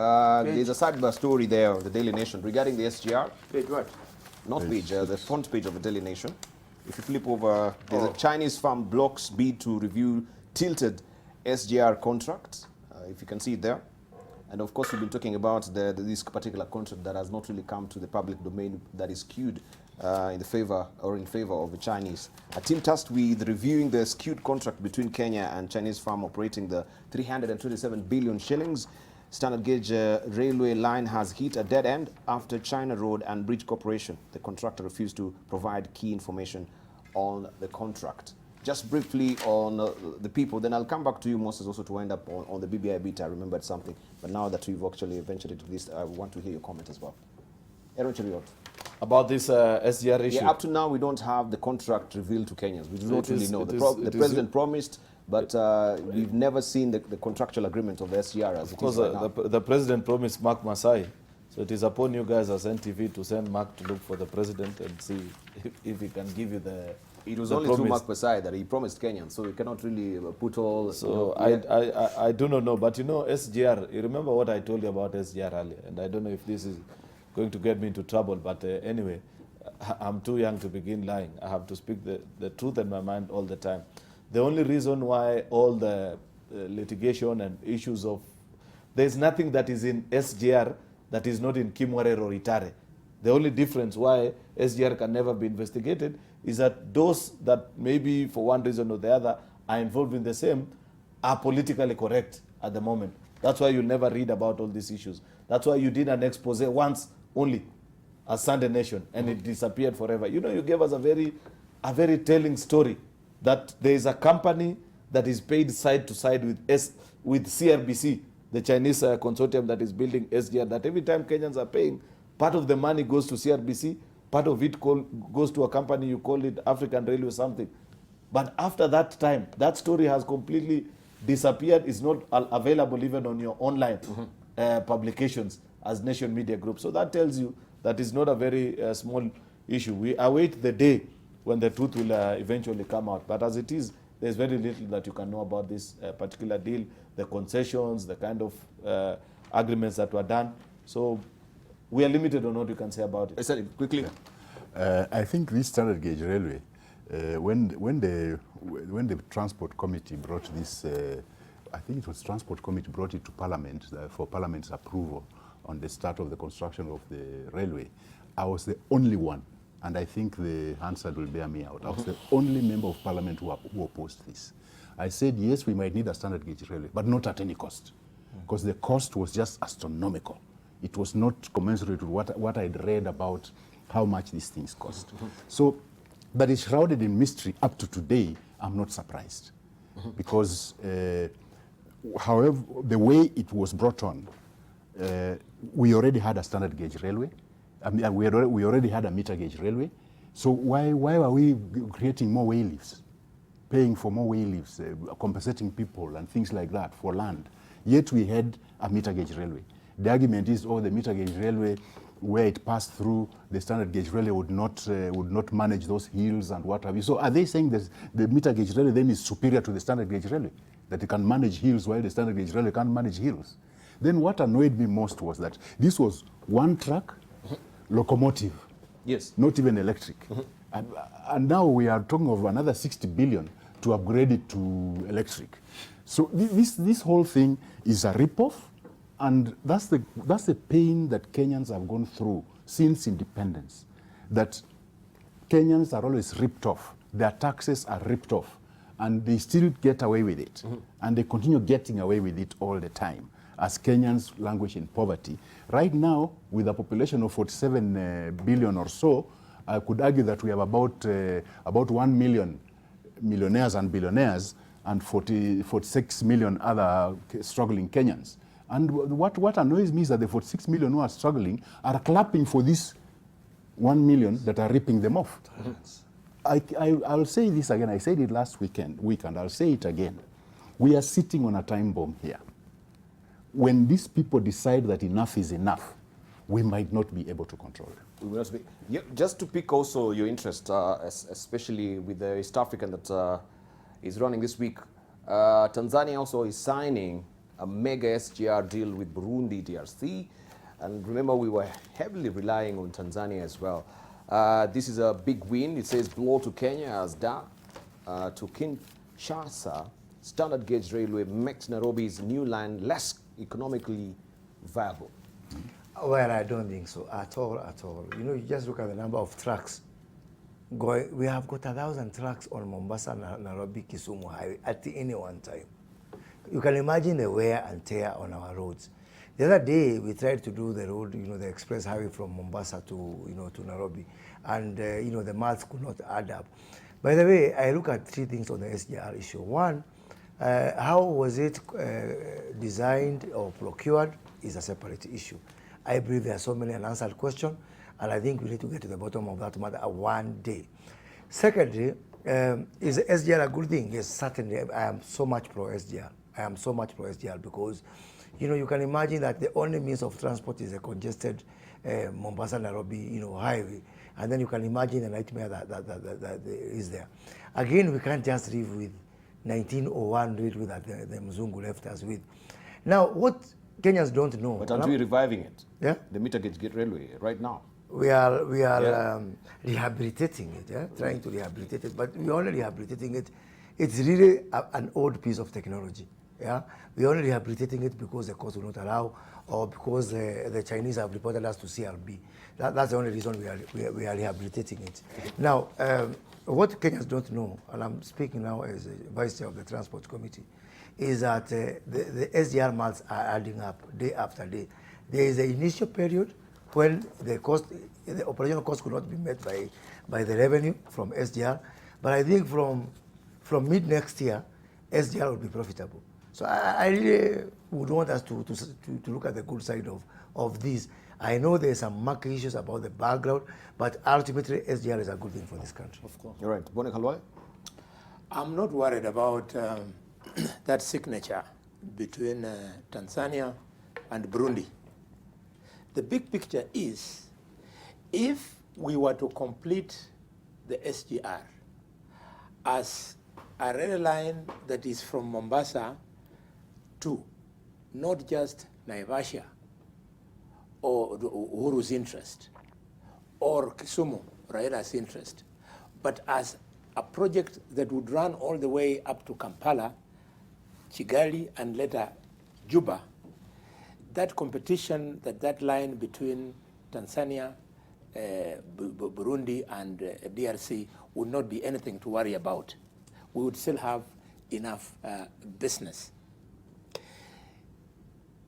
There's a sidebar story there of the Daily Nation regarding the SGR. Wait, what? Not page, the front page of the Daily Nation. If you flip over, there's a Chinese firm blocks bid to review tilted SGR contract. If you can see it there. And of course, we've been talking about this particular contract that has not really come to the public domain, that is skewed in favor of the Chinese. A team tasked with reviewing the skewed contract between Kenya and Chinese firm operating the 327 billion shillings standard gauge railway line has hit a dead end after China Road and Bridge Corporation, the contractor, refused to provide key information on the contract. Just briefly on the people, then I'll come back to you, Moses, also to wind up on the BBI bit. I remembered something, but now that we've actually ventured into this, I want to hear your comment as well. Aaron Cheriot. About this SGR issue? Yeah, up to now, we don't have the contract revealed to Kenyans. We do not really know. The president promised, but we've never seen the contractual agreement of the SGR as it is right now. The president promised Mark Masai. So it is upon you guys as NTV to send Mark to look for the president and see if he can give you the It was only through Mark Masai that he promised Kenyans, so we cannot really put all... So I do not know, but you know SGR, you remember what I told you about SGR earlier, and I don't know if this is going to get me into trouble, but anyway, I'm too young to begin lying. I have to speak the truth in my mind all the time. The only reason why all the litigation and issues of... There's nothing that is in SGR that is not in Kimwarer or Itare. The only difference why SGR can never be investigated is that those that maybe for one reason or the other are involved in the same are politically correct at the moment. That's why you'll never read about all these issues. That's why you did an expose once only as Sunday Nation and it disappeared forever. You know, you gave us a very telling story that there is a company that is paid side to side with CRBC, the Chinese consortium that is building SGR, that every time Kenyans are paying, part of the money goes to CRBC, part of it goes to a company, you call it African Railway or something. But after that time, that story has completely disappeared. It's not available even on your online publications as Nation Media Group. So that tells you that it's not a very small issue. We await the day when the truth will eventually come out. But as it is, there's very little that you can know about this particular deal, the concessions, the kind of agreements that were done. So we are limited on what you can say about it. Sorry, quickly. I think this standard gauge railway, when the Transport Committee brought this, I think it was Transport Committee brought it to Parliament for Parliament's approval on the start of the construction of the railway, I was the only one, and I think the Hansard will bear me out. I was the only member of Parliament who opposed this. I said, yes, we might need a standard gauge railway, but not at any cost, because the cost was just astronomical. It was not commensurate with what I'd read about how much these things cost. So, but it's shrouded in mystery up to today. I'm not surprised, because however, the way it was brought on, we already had a standard gauge railway. I mean, we already had a meter gauge railway. So why are we creating more way lifts, paying for more way lifts, compensating people and things like that for land? Yet we had a meter gauge railway. The argument is, oh, the meter gauge railway, where it passed through, the standard gauge railway would not manage those hills and what have you. So are they saying that the meter gauge railway then is superior to the standard gauge railway, that it can manage hills while the standard gauge railway can't manage hills? Then what annoyed me most was that this was one track locomotive, yes, not even electric. And now we are talking of another 60 billion to upgrade it to electric. So this whole thing is a rip-off. And that's the pain that Kenyans have gone through since independence, that Kenyans are always ripped off. Their taxes are ripped off, and they still get away with it. And they continue getting away with it all the time, as Kenyans languish in poverty. Right now, with a population of 47 billion or so, I could argue that we have about 1 million millionaires and billionaires and 46 million other struggling Kenyans. And what annoys me is that the 46 million who are struggling are clapping for this 1 million that are ripping them off. I'll say this again. I said it last week, and I'll say it again. We are sitting on a time bomb here. When these people decide that enough is enough, we might not be able to control them. We will not be. Yeah, just to pick also your interest, especially with the East African that is running this week, Tanzania also is signing a mega SGR deal with Burundi, DRC. And remember, we were heavily relying on Tanzania as well. This is a big win. It says blow to Kenya as Dar to Kinshasa. Standard gauge railway makes Nairobi's new line less economically viable. Well, I don't think so at all, at all. You know, you just look at the number of trucks going. We have got 1,000 trucks on Mombasa, Nairobi, Kisumu highway at any one time. You can imagine the wear and tear on our roads. The other day, we tried to do the road, you know, the express highway from Mombasa to, you know, to Nairobi, and you know, the maths could not add up. By the way, I look at three things on the SGR issue. One, how was it designed or procured is a separate issue. I believe there are so many unanswered questions, and I think we need to get to the bottom of that matter one day. Secondly, is SGR a good thing? Yes, certainly. I am so much pro SGR. I am so much pro SGR because, you know, you can imagine that the only means of transport is a congested Mombasa-Nairobi, you know, highway, and then you can imagine the nightmare that is there. Again, we can't just live with 1901 railway that the Mzungu left us with. Now, what Kenyans don't know. But aren't we reviving it? Yeah. The meter gauge railway right now. We are rehabilitating it, yeah? Trying to rehabilitate it, but we're only rehabilitating it. It's really an old piece of technology. Yeah, we're only rehabilitating it because the cost will not allow, or because the Chinese have reported us to CRB. That's the only reason we are rehabilitating it. Now, what Kenyans don't know, and I'm speaking now as Vice Chair of the Transport Committee, is that the SGR months are adding up day after day. There is an initial period when the operational cost could not be met by the revenue from SGR, but I think from mid next year, SGR will be profitable. So I really would want us to look at the good side of this. I know there's some market issues about the background, but ultimately SGR is a good thing for this country. Of course. All right, Bone Kalwai? I'm not worried about that signature between Tanzania and Burundi. The big picture is, if we were to complete the SGR as a rail line that is from Mombasa to not just Naivasha or Uhuru's interest or Kisumu, Raila's interest, but as a project that would run all the way up to Kampala, Kigali, and later Juba, that competition, that line between Tanzania, Burundi, and DRC would not be anything to worry about. We would still have enough business.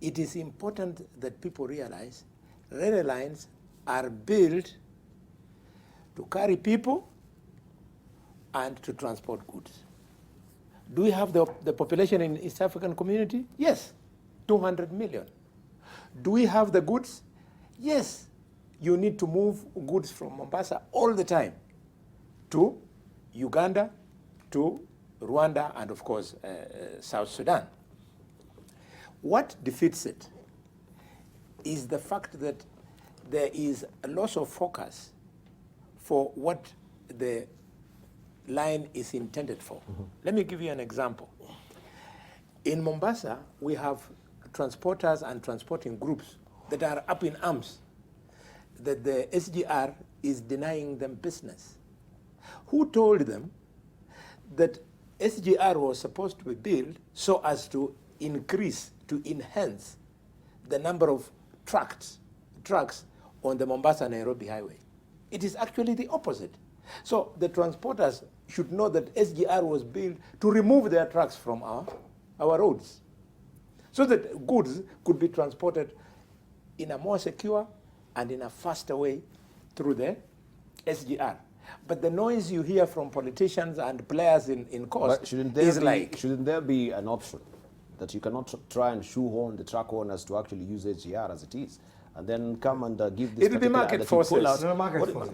It is important that people realize rail lines are built to carry people and to transport goods. Do we have the population in East African community? Yes, 200 million. Do we have the goods? Yes. You need to move goods from Mombasa all the time to Uganda, to Rwanda, and of course, South Sudan. What defeats it is the fact that there is a loss of focus for what the line is intended for. Mm-hmm. Let me give you an example. In Mombasa, we have transporters and transporting groups that are up in arms that the SGR is denying them business. Who told them that SGR was supposed to be built so as to increase, to enhance the number of trucks on the Mombasa-Nairobi highway? It is actually the opposite. So the transporters should know that SGR was built to remove their trucks from our roads, so that goods could be transported in a more secure and in a faster way through the SGR. But the noise you hear from politicians and players in cost shouldn't there be an option that you cannot try and shoehorn the truck owners to actually use SGR as it is, and then come and give this? It will be market forces.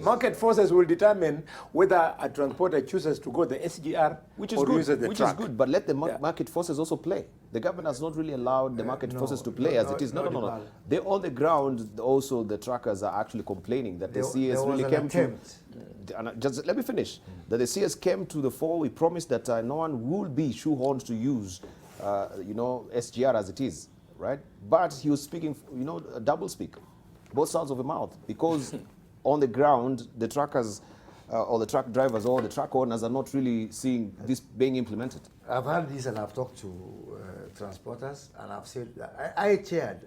Market forces will determine whether a transporter chooses to go the SGR which is or good, uses the which truck. is good. But let the market forces also play. The government has not really allowed the market forces to play as it is. No. They on the ground also the truckers are actually complaining that the CS really came to. Just let me finish. That the CS came to the fore. We promised that no one will be shoehorned to use you know, SGR as it is, right? But he was speaking, you know, a double speak, both sides of the mouth, because on the ground, the truckers or the truck drivers or the truck owners are not really seeing this being implemented. I've heard this and I've talked to transporters, and I've said that I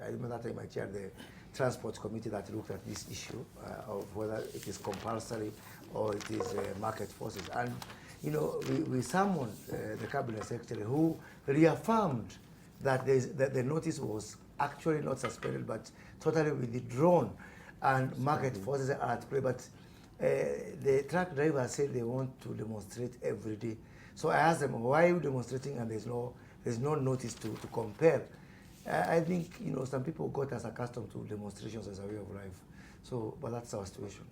remember that time I chaired the transport committee that looked at this issue of whether it is compulsory or it is market forces. And, you know, we summoned the cabinet secretary who reaffirmed that the notice was actually not suspended but totally withdrawn, and market forces are at play. But the truck drivers said they want to demonstrate every day. So I asked them, why are you demonstrating and there's no notice to compare? I think, you know, some people got us accustomed to demonstrations as a way of life. So, but that's our situation.